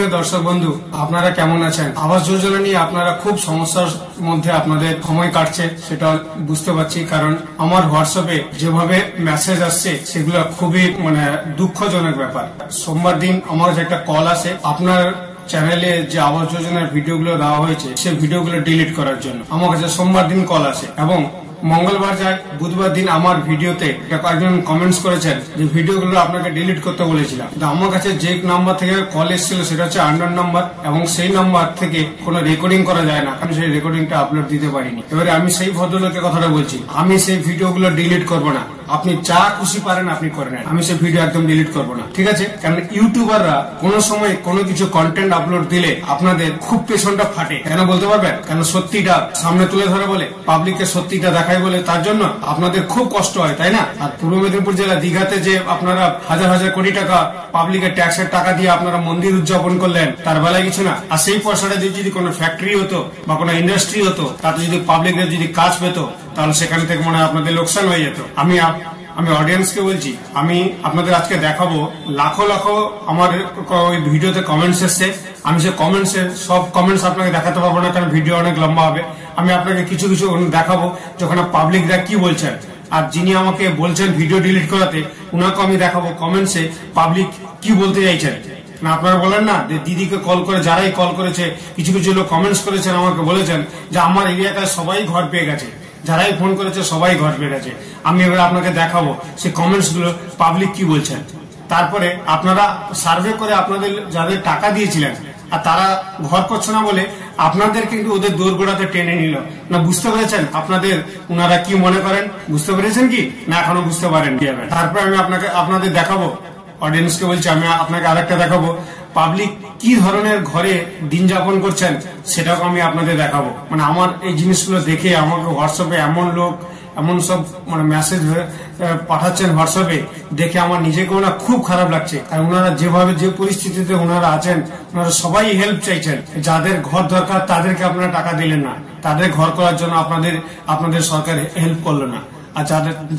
সুপ্রিয় দর্শক বন্ধু, আপনারা কেমন আছেন? আবাস যোজনা নিয়ে আপনারা খুব সমস্যার মধ্যে আপনাদের সময় কাটছে, সেটা বুঝতে পারছি। কারণ আমার হোয়াটসঅ্যাপে যেভাবে মেসেজ আসছে সেগুলো খুবই দুঃখজনক ব্যাপার। সোমবার দিন আমার একটা কল আসে, আপনার চ্যানেলে যে আবাস যোজনার ভিডিওগুলো দেওয়া হয়েছে সেই ভিডিওগুলো ডিলিট করার জন্য আমার কাছে সোমবার দিন কল আসে, এবং মঙ্গলবার যায়, বুধবার দিন আমার ভিডিওতে কয়েকজন কমেন্টস করেছেন যে ভিডিওগুলো আপনাকে ডিলিট করতে বলেছিলাম। আমার কাছে যে নাম্বার থেকে কল এসেছিল সেটা হচ্ছে আননোন নাম্বার, এবং সেই নাম্বার থেকে কোনো রেকর্ডিং করা যায় না, আমি সেই রেকর্ডিংটা আপলোড দিতে পারিনি। এবারে আমি সেই ভদ্রলোকের কথাটা বলছি, আমি সেই ভিডিওগুলো ডিলিট করবো না। আপনি যা খুশি পারেন আপনি করে নেন, আমি সেই ভিডিও একদম ডিলিট করবো না, ঠিক আছে? কারণ ইউটিউবাররা কোনো সময় কোনো কিছু কন্টেন্ট আপলোড দিলে আপনাদের খুব পেছনটা ফাটে। কেন বলতে পারবেন? কেন সত্যিটা সামনে তুলে ধরে বলে, পাবলিককে সত্যিটা দেখায় বলে, তার জন্য আপনাদের খুব কষ্ট হয়, তাই না? আর পূর্ব মেদিনীপুর জেলা দীঘাতে যে আপনারা হাজার হাজার কোটি টাকা পাবলিকের ট্যাক্সের টাকা দিয়ে আপনারা মন্দির উদযাপন করলেন, তার বেলায় কিছু না। আর সেই পয়সাটা যদি কোনো ফ্যাক্টরি হতো বা কোনো ইন্ডাস্ট্রি হতো, তাতে যদি পাবলিকের যদি কাজ পেত, তাহলে সেখান থেকে মনে হয় আপনাদের লোকসান হয়ে যেত। আমি অডিয়েন্সকে বলছি, আমি আপনাদের আজকে দেখাবো লাখো লাখো আমার ওই ভিডিওতে কমেন্টস এসছে। আমি সেই কমেন্টসের সব কমেন্টস আপনাকে দেখাতে পারবো না, কারণ ভিডিও অনেক লম্বা হবে। আমি আপনাকে কিছু কিছু দেখাবো যখন পাবলিকরা কি বলছেন, আর যিনি আমাকে বলছেন ভিডিও ডিলিট করাতে, উনাকে আমি দেখাবো কমেন্টসে পাবলিক কি বলতে চাইছেন। না, আপনারা বলেন না যে দিদিকে কল করে, যারাই কল করেছে কিছু কিছু লোক কমেন্টস করেছেন, আমাকে বলেছেন যে আমার এরিয়াটায় সবাই ঘর পেয়ে গেছে, যারাই ফোন করেছে সবাই ঘর পেয়ে গেছে। আমি এবার আপনাকে দেখাবো সেই কমেন্টস গুলো পাবলিক কি বলছেন। তারপরে আপনারা সার্ভে করে আপনাদের যাদের টাকা দিয়েছিলেন আর তারা ঘর করছে না বলে আপনাদের কিন্তু ওদের দোরগোড়াতে টেনে নিল না। বুঝতে পেরেছেন আপনাদের ওনারা কি মনে করেন? বুঝতে পেরেছেন কি না এখনো বুঝতে পারেন? তারপরে আমি আপনাদের দেখাবো, অডিয়েন্সকে বলছি, আমি আপনাকে আরেকটা দেখাবো পাবলিক কি ধরনের ঘরে দিন যাপন করছেন, সেটাও আমি আপনাদের দেখাবো। আমার এই জিনিসগুলো দেখে আমাকে হোয়াটসঅ্যাপে এমন সব মেসেজ পাঠাচ্ছেন হোয়াটসঅ্যাপে, দেখে আমার নিজেকেও না খুব খারাপ লাগছে। আর ওনারা যেভাবে যে পরিস্থিতিতে ওনারা আছেন, ওনারা সবাই হেল্প চাইছেন। যাদের ঘর দরকার তাদেরকে আপনারা টাকা দিলেন না, তাদের ঘর করার জন্য আপনাদের সরকার হেল্প করলো না। আর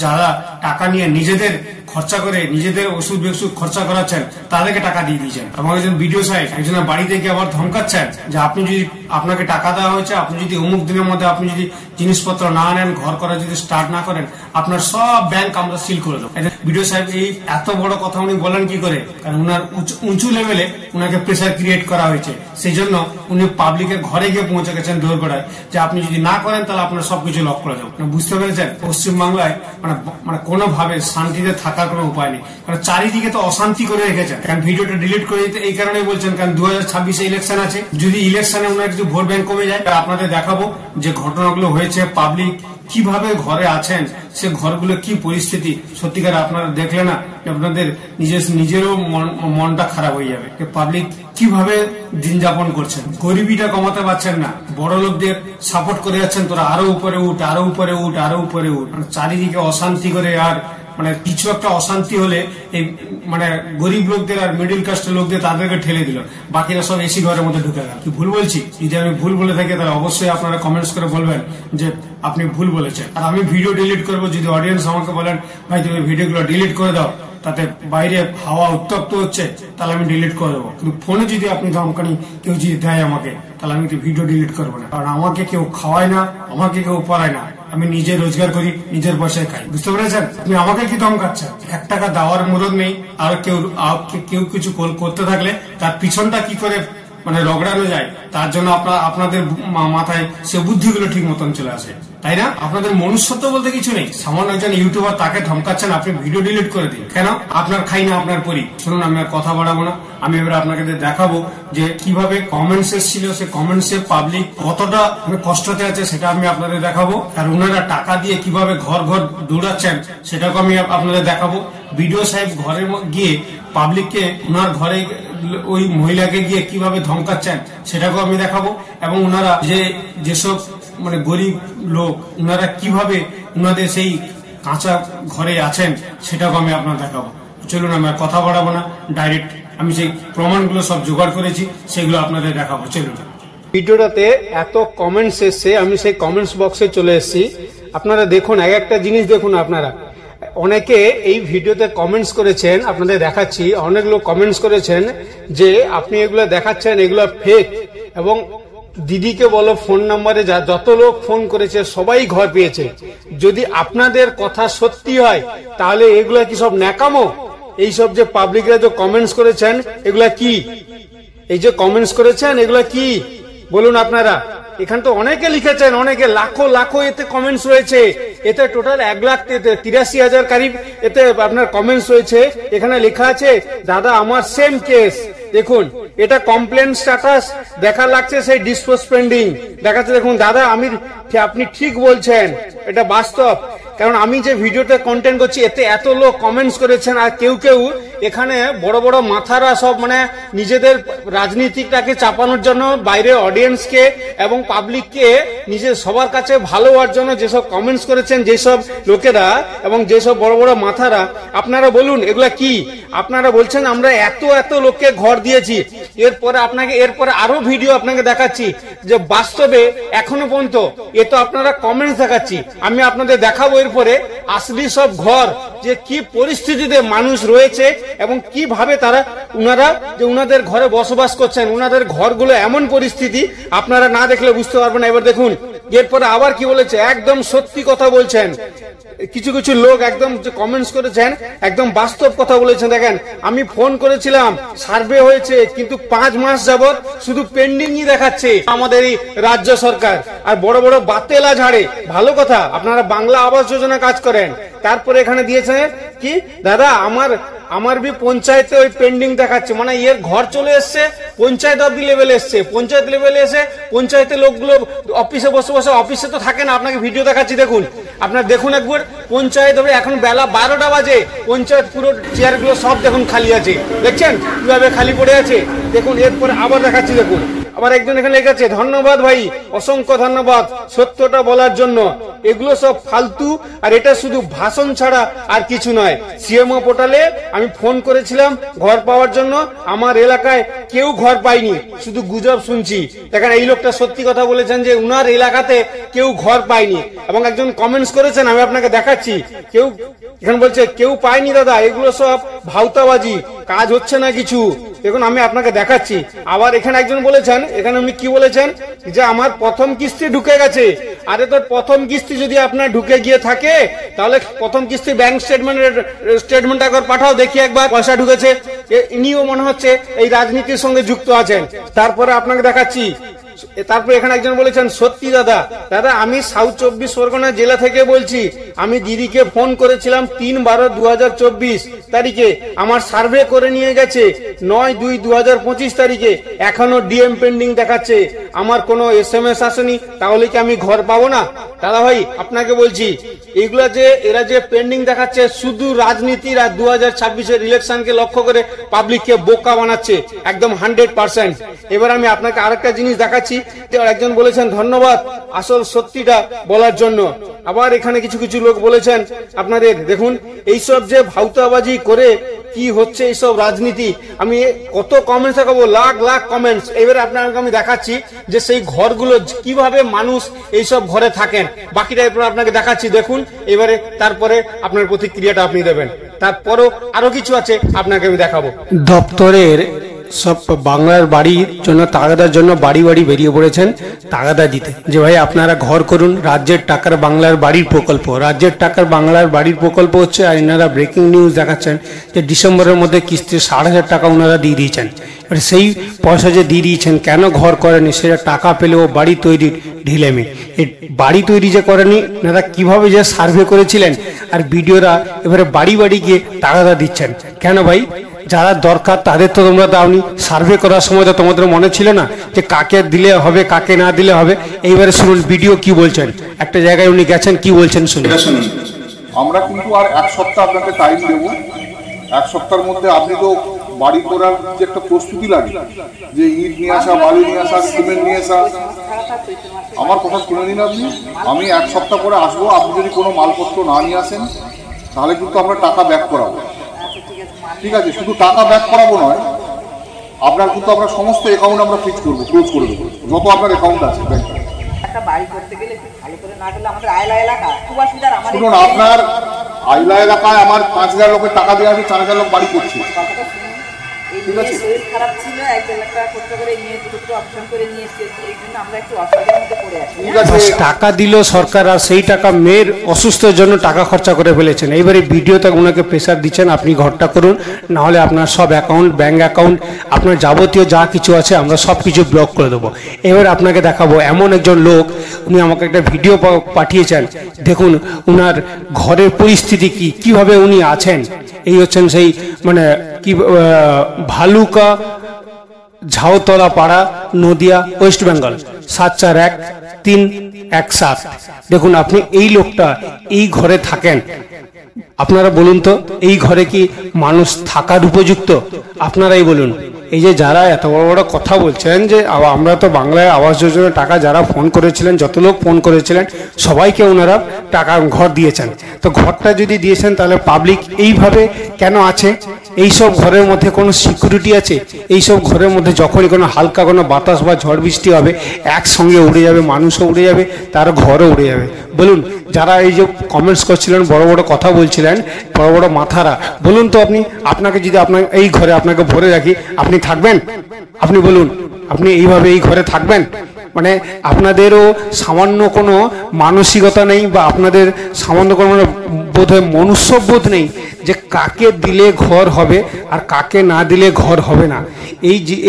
যারা টাকা নিয়ে নিজেদের খরচা করে নিজেদের ওষুধ খরচা করাচ্ছেন, তাদেরকে টাকা দিয়ে দিয়েছেন। এবং একজন ভিডিও সাইট একজনের বাড়িতে গিয়ে আবার ধমকাচ্ছেন যে আপনি যদি আপনাকে টাকা দেওয়া হয়েছে, আপনি যদি অমুক দিনের মধ্যে আপনি যদি জিনিসপত্র না আনেন, ঘর করা যদি স্টার্ট না করেন, আপনার সব ব্যাংক আমরা সিল করে দেবো। ভিডিও সাহেব এই এত বড় কথা উনি বলেন কি করে? কারণ উনার উঁচু লেভেলে উনাকে প্রেসার ক্রিয়েট করা হয়েছে, সেই জন্য উনি পাবলিকের ঘরে গিয়ে পৌঁছে গেছেন দোরগোড়ায়, যে আপনি যদি না করেন তাহলে আপনার সবকিছু লক করে দেবো। বুঝতে পেরেছেন? পশ্চিমবাংলায় কোনোভাবে শান্তিতে থাকার কোনো উপায় নেই, কারণ চারিদিকে তো অশান্তি করে রেখেছেন। কারণ ভিডিওটা ডিলিট করে দিতে এই কারণে বলছেন, কারণ 2026 ইলেকশন আছে, যদি ইলেকশনে ওনার কিছু ভোট ব্যাংক কমে যায়। আপনাদের দেখাবো যে ঘটনাগুলো হয়েছে, পাবলিক কিভাবে ঘরে আছেন, সে ঘরগুলো কি পরিস্থিতি। সত্যিকার আপনারা দেখলে না আপনাদের নিজেরও মনটা খারাপ হয়ে যাবে। পাবলিক কিভাবে দিন যাপন করছেন, গরিবিটা কমাতে পারছেন না, বড় লোকদের সাপোর্ট করে যাচ্ছেন, তোরা আরো উপরে উঠ, আরো উপরে উঠ, আরো উপরে উঠ। চারিদিকে অশান্তি করে, আর কিছু একটা অশান্তি হলে এই গরিব লোকদের আর মিডিল কাস্টের লোকদের তাদেরকে ঠেলে দিল, বাকিরা সব এসি ঘরের মধ্যে ঢুকে গেল। কি ভুল বলছি? যদি আমি ভুল বলে থাকি তাহলে অবশ্যই আপনারা কমেন্টস করে বলবেন যে আপনি ভুল বলেছেন। আর আমি ভিডিও ডিলিট করবো, যদি অডিয়েন্স আমাকে বলেন ভাই তুমি ভিডিওগুলো ডিলিট করে দাও, তাতে বাইরে হাওয়া উত্তপ্ত হচ্ছে, তাহলে আমি ডিলিট করে দেবো। কিন্তু ফোনে যদি আপনি ধমকানি কেউ যদি দেয় আমাকে, তাহলে আমি ভিডিও ডিলিট করবো না। কারণ আমাকে কেউ খাওয়ায় না, আমাকে কেউ পড়ায় না, আমি নিজে রোজগার করি, নিজের পয়সায় খাই। বুঝতে পেরেছেন? আপনি আমাকে কি ধমকাচ্ছেন? 1 টাকা দেওয়ার মুরদ নেই, আর কেউ কিছু করতে থাকলে তার পিছনটা কি করে রগড়ানো যায়, তার জন্য আপনাদের মাথায় সে বুদ্ধিগুলো ঠিক মতন চলে আসে, তাই না? আপনাদের মনুষ্যত্ব বলতে কিছু নেই। সামান্য একজন ইউটিউবার, তাকে ধমকাচ্ছেন, আপনি ভিডিও ডিলিট করে দিন। কেন? আপনার খাই না আপনার পরি। শুনুন, আমি আর কথা বাড়াবো না, আমি এবার আপনাকে দেখাবো যে কিভাবে কমেন্টস এসেছিল, সে কমেন্টসে পাবলিক কতটা কষ্টতে আছে সেটা আমি আপনাদের দেখাবো। আর ওনারা টাকা দিয়ে কিভাবে ঘর ঘর দৌড়াচ্ছেন সেটাকে আমি আপনাদের দেখাবো। ভিডিও সাহেব ঘরে গিয়ে পাবলিককে ওনার ঘরে ওই মহিলাকে গিয়ে কিভাবে ধমকাচ্ছেন সেটাকেও আমি দেখাবো। এবং ওনারা যেসব গরিব লোক, ওনারা কিভাবে ওনাদের সেই কাঁচা ঘরে আছেন সেটাকেও আমি আপনার দেখাবো। চলুন, আমি আর কথা বাড়াবো না, ডাইরেক্ট আমি সেই প্রমাণগুলো সব জোগাড় করেছি, সেগুলো আপনাদের দেখাবো। চলুন। ভিডিওটাতে এত কমেন্টস এসছে, আমি সেই কমেন্টস বক্সে চলে এসেছি। আপনারা দেখুন, এক একটা জিনিস দেখুন। আপনারা অনেকে এই ভিডিওতে কমেন্টস করেছেন, আপনাদের দেখাচ্ছি, অনেক লোক কমেন্টস করেছেন যে আপনি এগুলো দেখাচ্ছেন এগুলো ফেক, এবং দিদিকে বলো ফোন নাম্বারে যত লোক ফোন করেছে সবাই ঘর পেয়েছে। যদি আপনাদের কথা সত্যি হয় তাহলে এগুলা কি সব ন্যাকামো? এইসব যে পাবলিকরা যে কমেন্টস করেছেন এগুলা কি? এই যে কমেন্টস করেছেন এগুলা কি বলুন আপনারা? এখানে তো অনেকে লিখেছেন, অনেকে লাখো লাখো এতে কমেন্টস রয়েছে। এতে টোটাল 1,83,000 কারিব এতে আপনার কমেন্টস রয়েছে। এখানে লেখা আছে দাদা আমার সেম কেস, দেখুন এটা কমপ্লেন স্ট্যাটাস দেখা লাগছে, সেই ডিসপোজ পেন্ডিং দেখাচ্ছে। দেখুন দাদা আপনি ঠিক বলছেন, এটা বাস্তব। কারণ আমি যে ভিডিওতে কন্টেন্ট করছি এতে এত লোক কমেন্টস করেছেন, আর কেউ কেউ এখানে বড় বড় মাথারা সব মানে নিজেদের রাজনীতিটাকে চাপানোর জন্য বাইরে অডিয়েন্সকে এবং পাবলিককে নিজের সবার কাছে ভালো হওয়ার জন্য যেসব কমেন্টস করেছেন যেসব লোকেরা এবং যেসব বড় বড় মাথারা, আপনারা বলুন এগুলা কি? আপনারা বলছেন আমরা এত এত লোককে ঘর দিয়েছি, এরপরে আরো ভিডিও আপনাকে দেখাচ্ছি যে বাস্তবে এখনো পর্যন্ত এ তো আপনারা কমেন্টস দেখাচ্ছি, আমি আপনাদের দেখাবো এরপরে আসলি সব ঘর যে কি পরিস্থিতিতে মানুষ রয়েছে এবং কিভাবে উনারা যে উনাদের ঘরে বসবাস করছেন। উনাদের ঘরগুলো এমন পরিস্থিতি আপনারা না দেখলে বুঝতে পারবেন না। এবার দেখুন এরপরে আবার কি বলেছে, একদম সত্যি কথা বলছেন। কিছু কিছু লোক একদম যে কমেন্টস করেছেন একদম বাস্তব কথা বলেছেন। দেখেন আমি ফোন করেছিলাম, সার্ভে হয়েছে, কিন্তু 5 মাস যাবত শুধু পেন্ডিংই দেখাচ্ছে আমাদের এই রাজ্য সরকার। আর বড় বড় বাতেলা ঝাড়ে, ভালো কথা আপনারা বাংলা আবাস যোজনা কাজ করেন। তারপরে এখানে দিয়েছে কি দাদা আমার বি পঞ্চায়েতে ওই পেন্ডিং দেখাচ্ছে, মানে এর ঘর চলে এসছে পঞ্চায়েত অব্দি লেভেলে এসছে। পঞ্চায়েত লেভেলে এসে পঞ্চায়েতের লোকগুলো অফিসে বসে বসে, অফিসে তো থাকে না, আপনাকে ভিডিও দেখাচ্ছি দেখুন, আপনার দেখুন একবার পঞ্চায়েত হবে। এখন বেলা 12টা বাজে, পঞ্চায়েত পুরো চেয়ারগুলো সব দেখুন খালি আছে, দেখছেন কিভাবে খালি পড়ে আছে। দেখুন এরপরে আবার দেখাচ্ছি, দেখুন আবার একজন এখানে লেখা আছে ধন্যবাদ ভাই, অসংখ্য ধন্যবাদ সত্যটা বলার জন্য। এগুলো সব ফালতু, আর এটা শুধু ভাষণ ছাড়া আর কিছু নয়। সিএমও পোর্টালে আমি ফোন করেছিলাম ঘর পাওয়ার জন্য, আমার এলাকায় কেউ ঘর পায়নি, শুধু গুজব শুনছি। দেখেন এই লোকটা সত্যি কথা বলেছেন যে উনার এলাকাতে কেউ ঘর পায়নি। এবং একজন কমেন্টস করেছেন, আমি আপনাকে দেখাচ্ছি, কেউ এখানে বলছে কেউ পায়নি দাদা, এগুলো সব ভাউতাবাজি, কাজ হচ্ছে না কিছু। দেখুন আমি আপনাকে দেখাচ্ছি। আবার এখানে একজন বলেছেন, এখানে উনি কি বলেছেন যে আমার প্রথম কিস্তি ঢুকে গেছে। আরে তোর প্রথম কিস্তি যদি আপনার ঢুকে গিয়ে থাকে তাহলে প্রথম কিস্তি ব্যাংক স্টেটমেন্ট একবার পাঠাও, দেখি একবার পয়সা ঢুকেছে। ইনিও মনে হচ্ছে এই রাজনীতির সঙ্গে যুক্ত আছেন। তারপরে আপনাকে দেখাচ্ছি, তারপর এখানে একজন বলেছেন সত্যি দাদা আমি সাউথ 24 পরগনা জেলা থেকে বলছি। আমি দিদিকে ফোন করেছিলাম 3/12/2024 তারিখে, আমার সার্ভে করে নিয়ে গেছে 9/2/2025 তারিখে, এখনো ডিএম পেন্ডিং দেখাচ্ছে, আমার কোনো SMS আসেনি, তাহলে কি আমি ঘর পাবো না? দাদা ভাই আপনাকে বলছি এইগুলা যে এরা যে পেন্ডিং দেখাচ্ছে শুধু রাজনীতির আর 2026-এর ইলেকশনকে লক্ষ্য করে পাবলিককে বোকা বানাচ্ছে একদম 100%। এবার আমি আপনাকে আরেকটা জিনিস দেখাচ্ছি, একজন বলেছেন ধন্যবাদ আসল সত্যিটা বলার জন্য। আবার এখানে কিছু কিছু লোক বলেছেন আপনাদের দেখুন এইসব যে ভাউতাবাজি করে কি হচ্ছে এইসব রাজনীতি। আমি কত কমেন্টস দেখাবো, লাখ লাখ কমেন্টস। এবারে আপনাকে আমি দেখাচ্ছি যে সেই ঘরগুলো কিভাবে মানুষ এইসব ঘরে থাকেন, বাকিটা এরপর আপনাকে দেখাচ্ছি দেখুন। এবারে তারপরে আপনার প্রতিক্রিয়াটা আপনি দেবেন, তারপরও আরো কিছু আছে আপনাকে আমি দেখাবো। দপ্তরের সব বাংলার বাড়ির জন্য তাগাদার জন্য বাড়ি বাড়ি বেরিয়ে পড়েছেন তাগাদা দিতে, যে ভাই আপনারা ঘর করুন, রাজ্যের টাকার বাংলার বাড়ির প্রকল্প, রাজ্যের টাকার বাংলার বাড়ির প্রকল্প হচ্ছে। আর এনারা ব্রেকিং নিউজ দেখাচ্ছেন যে ডিসেম্বরের মধ্যে কিস্তির 60,000 টাকা ওনারা দিয়ে দিয়েছেন। এবার সেই পয়সা যে দিয়ে দিয়েছেন কেন ঘর করেনি, সেটা টাকা পেলেও বাড়ি তৈরির ঢিলেমি। এই বাড়ি তৈরি যে করেনি এনারা কিভাবে যে সার্ভে করেছিলেন, আর ভিডিওরা এবারে বাড়ি বাড়ি গিয়ে তাগাদা দিচ্ছেন কেন ভাই? যারা দরকার তাদের তো তোমরা দাওনি। সার্ভে করার সময় তো তোমাদের মনে ছিল না যে কাকে দিলে হবে কাকে না দিলে হবে? এইবারে শুনুন ভিডিও কি বলছেন, একটা জায়গায় উনি গেছেন কি বলছেন শুনুন। আমরা কিন্তু আর 1 সপ্তাহ আপনাকে টাইম দেব। 1 সপ্তাহের মধ্যে আপনি তো বাড়ি করার যে একটা প্রস্তুতি লাগে, যে ইট নিয়ে আসা, বালি নিয়ে আসা, সিমেন্ট নিয়ে আসা, আমার কথা শুনে নিন আপনি। আমি 1 সপ্তাহ পরে আসবো, আপনি যদি কোনো মালপত্র না নিয়ে আসেন তাহলে কিন্তু আমরা টাকা ব্যাক করাবো, ঠিক আছে? শুধু টাকা ব্যাক করাবো নয়, আপনার কিন্তু আমরা সমস্ত অ্যাকাউন্ট আমরা ফিক্স করবো, ক্লোজ করে দেবো, যত আপনার অ্যাকাউন্ট আছে ব্যাংকে। শুনুন আইলা এলাকায় আমার 5,000 লোকের টাকা দিয়ে আছে, 4,000 লোক বাড়ি করছে। ঠিক আছে, শরীর খারাপ ছিল, 1 লাখ টাকা খরচা করে নিয়ে দুটো অপশন করে নিয়েছে, এই জন্য আমরা একটু অসুবিধার মধ্যে পড়ে আছি। ঠিক আছে, টাকা দিল সরকার, আর সেই টাকা মেয়ের অসুস্থের জন্য টাকা খরচা করে ফেলেছেন। এইবারে ভিডিওতে ওনাকে প্রেশার দিচ্ছেন আপনি ঘরটা করুন, না হলে আপনার সব অ্যাকাউন্ট, ব্যাঙ্ক অ্যাকাউন্ট, আপনার যাবতীয় যা কিছু আছে আমরা সব কিছু ব্লক করে দেবো। এবার আপনাকে দেখাবো এমন একজন লোক, উনি আমাকে একটা ভিডিও পাঠিয়েছেন। দেখুন ওনার ঘরের পরিস্থিতি কি, কিভাবে উনি আছেন। এই হচ্ছেন সেই মানে কি ভালুকা ঝাউতলা পাড়া, নদিয়া, ওয়েস্ট বেঙ্গল 741317। দেখুন আপনি এই লোকটা এই ঘরে থাকেন, আপনারা বলুন তো এই ঘরে কি মানুষ থাকার উপযুক্ত? আপনারাই বলুন। এই যে যারা এত বড় বড় কথা বলছেন যে আমরা তো বাংলায় আবাস যোজনার টাকা, যারা ফোন করেছিলেন, যত লোক ফোন করেছিলেন সবাইকে ওনারা টাকা ঘর দিয়েছেন। তো ঘরটা যদি দিয়েছেন তাহলে পাবলিক এইভাবে কেন আছে? এইসব ঘরের মধ্যে কোনো সিকিউরিটি আছে? এইসব ঘরের মধ্যে যখনই কোনো হালকা কোনো বাতাস বা ঝড় বৃষ্টি হবে একসঙ্গে উড়ে যাবে, মানুষও উড়ে যাবে, তার ঘরও উড়ে যাবে। বলুন, যারা এই যে কমেন্টস করছিলেন, বড় বড় কথা বলছিলেন, বড় বড় মাথারা, বলুন তো আপনি, আপনাকে যদি আপনার এই ঘরে আপনাকে ভরে রাখি, আপনি থাকবেন? আপনি বলুন, আপনি এইভাবে এই ঘরে থাকবেন? মানে আপনাদেরও সামান্য কোনো মানসিকতা নেই, বা আপনাদের সামান্য কোনো বোধহয় মনুষ্যবোধ নেই যে কাকে দিলে ঘর হবে আর কাকে না দিলে ঘর হবে না।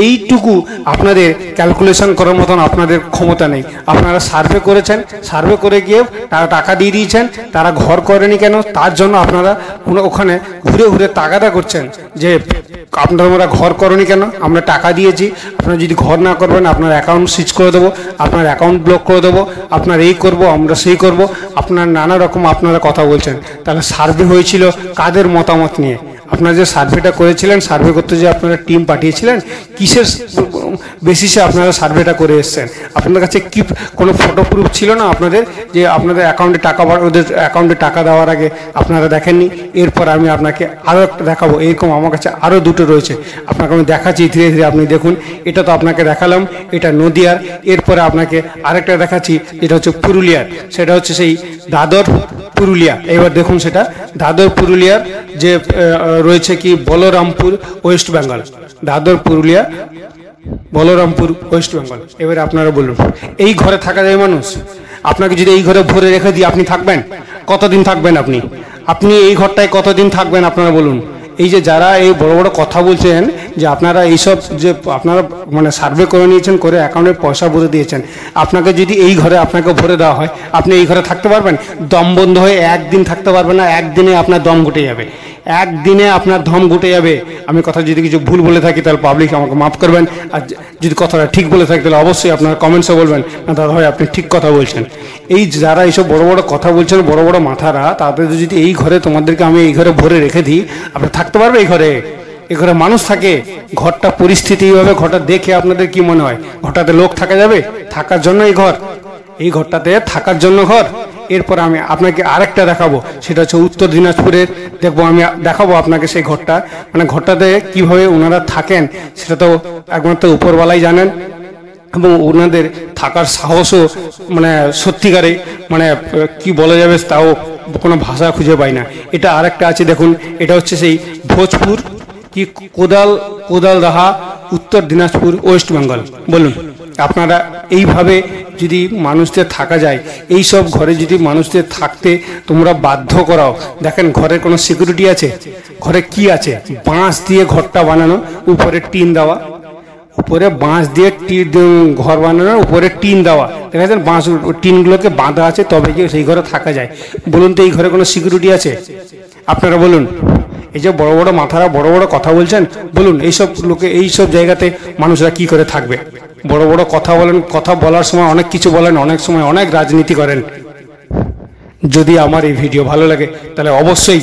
এইটুকু আপনাদের ক্যালকুলেশন করার মতন আপনাদের ক্ষমতা নেই। আপনারা সার্ভে করেছেন, সার্ভে করে গিয়ে তারা টাকা দিয়ে দিয়েছেন, তারা ঘর করেনি কেন? তার জন্য আপনারা ওখানে ঘুরে ঘুরে তাগাদা করছেন যে আপনারা ঘর করেনি কেন, আমরা টাকা দিয়েছি, আপনারা যদি ঘর না করবেন আপনার অ্যাকাউন্ট সিজ করে দেবো, আপনার অ্যাকাউন্ট ব্লক করে দেবো, আপনার এই করব, আমরা সেই করব, আপনার নানা রকম আপনারা কথা বলছেন। তাহলে সার্ভে হয়েছিল কাদের মতামত নিয়ে? আপনারা যে সার্ভেটা করেছিলেন, সার্ভে করতে যে আপনারা টিম পাঠিয়েছিলেন, কিসের বেসিসে আপনারা সার্ভেটা করে এসছেন? আপনাদের কাছে কি কোনো ফটো প্রুফ ছিল না আপনাদের যে আপনাদের অ্যাকাউন্টে টাকা, ওদের অ্যাকাউন্টে টাকা দেওয়ার আগে আপনারা দেখেননি? এরপর আমি আপনাকে আরও একটা দেখাবো, এরকম আমার কাছে আরও দুটো রয়েছে, আপনাকে আমি দেখাচ্ছি ধীরে ধীরে। আপনি দেখুন, এটা তো আপনাকে দেখালাম, এটা নদিয়ার। এরপরে আপনাকে আরেকটা দেখাচ্ছি, যেটা হচ্ছে পুরুলিয়ার, সেটা হচ্ছে সেই দাদর পুরুলিয়া। এবার দেখুন সেটা দাদর পুরুলিয়ার যে রয়েছে কি বলরামপুর, ওয়েস্ট বেঙ্গল। দাদর পুরুলিয়া, বলরামপুর, ওয়েস্ট বেঙ্গল। এবারে আপনারা বলুন, এই ঘরে থাকা যায় মানুষ? আপনাকে যদি এই ঘরে ভরে রেখে দিই, আপনি থাকবেন? কতদিন থাকবেন আপনি? আপনি এই ঘরটায় কতদিন থাকবেন আপনারা বলুন? এই যে যারা এই বড় বড় কথা বলছেন যে আপনারা এইসব যে আপনারা মানে সার্ভে করে নিয়েছেন, করে অ্যাকাউন্টে পয়সা ভরে দিয়েছেন, আপনাকে যদি এই ঘরে আপনাকে ভরে দেওয়া হয়, আপনি এই ঘরে থাকতে পারবেন? দম বন্ধ হয়ে একদিন থাকতে পারবেন না, একদিনে আপনার দম ঘুটে যাবে, একদিনে আপনার দম ঘুটে যাবে। আমি কথা যদি কিছু ভুল বলে থাকি তাহলে পাবলিক আমাকে মাফ করবেন, আর যদি কথাটা ঠিক বলে থাকি তাহলে অবশ্যই আপনারা কমেন্টসে বলবেন না দাদা ভাই আপনি ঠিক কথা বলছেন। এই যারা এইসব বড় বড় কথা বলছেন, বড় বড় মাথারা, তাদের যদি এই ঘরে তোমাদেরকে আমি এই ঘরে ভরে রেখে দিই, আপনি থাকতে পারবে এই ঘরে? এই ঘরে মানুষ থাকে? ঘরটা পরিস্থিতি এইভাবে, ঘরটা দেখে আপনাদের কি মনে হয় ঘরটাতে লোক থাকা যাবে? থাকার জন্য এই ঘর, এই ঘরটাতে থাকার জন্য ঘর। এরপর আমি আপনাকে আরেকটা দেখাবো, সেটা হচ্ছে উত্তর দিনাজপুরের। দেখবো আমি দেখাবো আপনাকে সেই ঘরটা, মানে ঘরটাতে কিভাবে ওনারা থাকেন সেটা তো একমাত্র উপরওয়ালাই জানেন, এবং ওনাদের থাকার সাহসও মানে সত্যিকারে মানে কি বলা যাবে তাও কোনো ভাষা খুঁজে পাই না। এটা আরেকটা আছে দেখুন, এটা হচ্ছে সেই ভোজপুর কি কোদালদাহা, উত্তর দিনাজপুর, ওয়েস্ট বেঙ্গল। বলুন, আপনারা এইভাবে যদি মানুষদের থাকা যায়, এই সব ঘরে যদি মানুষদের থাকতে তোমরা বাধ্য করাও, দেখেন ঘরের কোনো সিকিউরিটি আছে? ঘরে কি আছে? বাঁশ দিয়ে ঘরটা বানানো, উপরে টিন দেওয়া, উপরে বাঁশ দিয়ে ঘর বানানো, উপরে টিন দেওয়া, দেখা যাচ্ছে বাঁশ টিনগুলোকে বাঁধা আছে, তবে গিয়ে সেই ঘরে থাকা যায়। বলুন তো এই ঘরে কোনো সিকিউরিটি আছে? আপনারা বলুন। এই যে বড় বড় মাথারা বড় বড় কথা বলছেন, বলুন এইসব লোকে এইসব জায়গাতে মানুষরা কি করে থাকবে? বড় বড় কথা বলেন, কথা বলার সময় অনেক কিছু বলেন, অনেক সময় অনেক রাজনীতি করেন। যদি আমার এই ভিডিও ভালো লাগে তাহলে অবশ্যই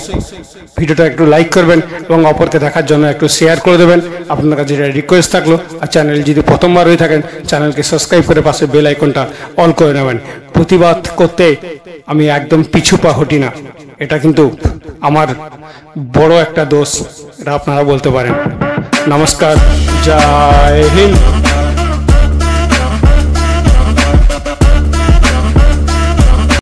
ভিডিওটা একটু লাইক করবেন এবং অপরকে দেখার জন্য একটু শেয়ার করে দেবেন। আপনার কাছে যেটা রিকোয়েস্ট থাকলো, আর চ্যানেল যদি প্রথমবার হয়ে থাকেন চ্যানেলকে সাবস্ক্রাইব করে পাশে বেল আইকনটা অল করে নেবেন। প্রতিবাদ করতে আমি একদম পিছু পা হটি না, এটা কিন্তু আমার বড় একটা দোষ, এটা আপনারা বলতে পারেন। নমস্কার, জয় হিন্দ।